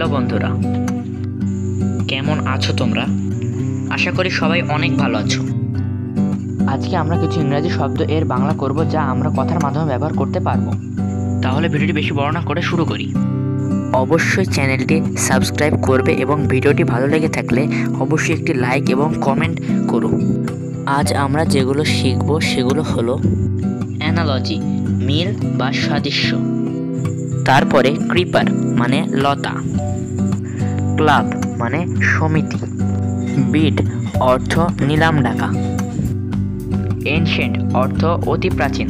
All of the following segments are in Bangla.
হ্যালো বন্ধুরা, কেমন আছো তোমরা? আশা করি সবাই অনেক ভালো আছো। আজকে আমরা কিছু ইংরেজি শব্দ এর বাংলা করব, যা আমরা কথার মাধ্যমে ব্যবহার করতে পারবো। তাহলে ভিডিওটি বেশি বড় না করে শুরু করি। অবশ্যই চ্যানেলটি সাবস্ক্রাইব করবে এবং ভিডিওটি ভালো লেগে থাকলে অবশ্যই একটি লাইক এবং কমেন্ট করো। আজ আমরা যেগুলো শিখব সেগুলো হলো অ্যানালজি, মিল বা সাদৃশ্য, তারপরে ক্রিপার মানে লতা, ক্লাব মানে সমিতি, বিড অর্থ নিলাম ডাকা, এনশিয়েন্ট অর্থ অতি প্রাচীন,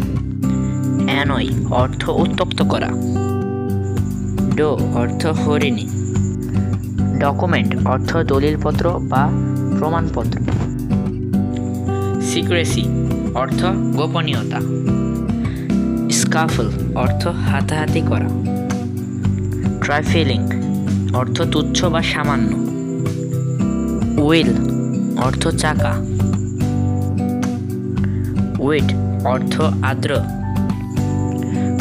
অ্যানয় অর্থ উত্তপ্ত করা, ডো অর্থ হরিণী, ডকুমেন্ট অর্থ দলিলপত্র বা প্রমাণপত্র, সিক্রেসি অর্থ গোপনীয়তা, স্কাফল অর্থ হাতাহাতি করা, ট্রাইফেলিং অর্থ তুচ্ছ বা সামান্য, উইল অর্থ চাকা, উইট অর্থ আর্দ্র,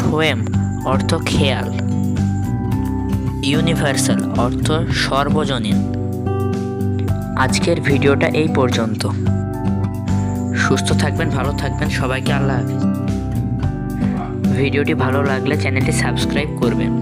হোয়েম অর্থ খেয়াল, ইউনিভার্সাল অর্থ সর্বজনীন। আজকের ভিডিওটা এই পর্যন্ত। সুস্থ থাকবেন, ভালো থাকবেন, সবাইকে আল্লাহ হাফেজ। ভিডিওটি ভালো লাগলে চ্যানেলটি সাবস্ক্রাইব করবেন।